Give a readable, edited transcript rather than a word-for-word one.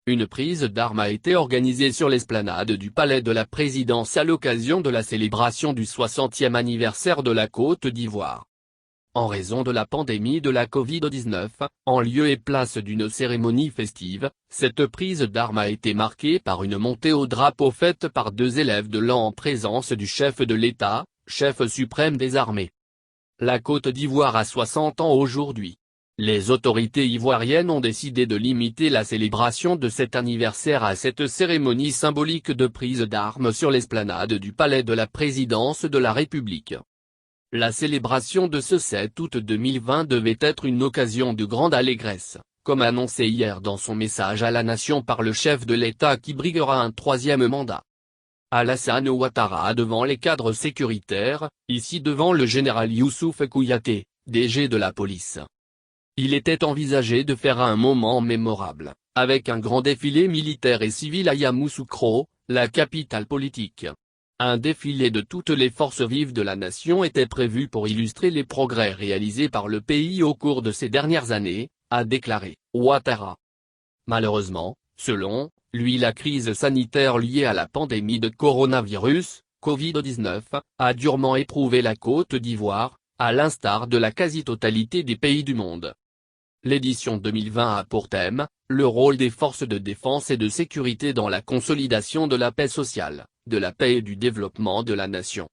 Une prise d'armes a été organisée sur l'esplanade du Palais de la Présidence à l'occasion de la célébration du 60e anniversaire de la Côte d'Ivoire. En raison de la pandémie de la Covid-19, en lieu et place d'une cérémonie festive, cette prise d'armes a été marquée par une montée au drapeau faite par 2 élèves de l'an en présence du chef de l'État, chef suprême des armées. La Côte d'Ivoire a 60 ans aujourd'hui. Les autorités ivoiriennes ont décidé de limiter la célébration de cet anniversaire à cette cérémonie symbolique de prise d'armes sur l'esplanade du Palais de la Présidence de la République. La célébration de ce 7 août 2020 devait être une occasion de grande allégresse, comme annoncé hier dans son message à la nation par le chef de l'État qui briguera un 3e mandat. Alassane Ouattara devant les cadres sécuritaires, ici devant le général Youssouf Kouyaté, DG de la police. Il était envisagé de faire un moment mémorable, avec un grand défilé militaire et civil à Yamoussoukro, la capitale politique. Un défilé de toutes les forces vives de la nation était prévu pour illustrer les progrès réalisés par le pays au cours de ces dernières années, a déclaré Ouattara. Malheureusement, selon lui, la crise sanitaire liée à la pandémie de coronavirus, Covid-19, a durement éprouvé la Côte d'Ivoire, à l'instar de la quasi-totalité des pays du monde. L'édition 2020 a pour thème, le rôle des forces de défense et de sécurité dans la consolidation de la paix sociale, de la paix et du développement de la nation.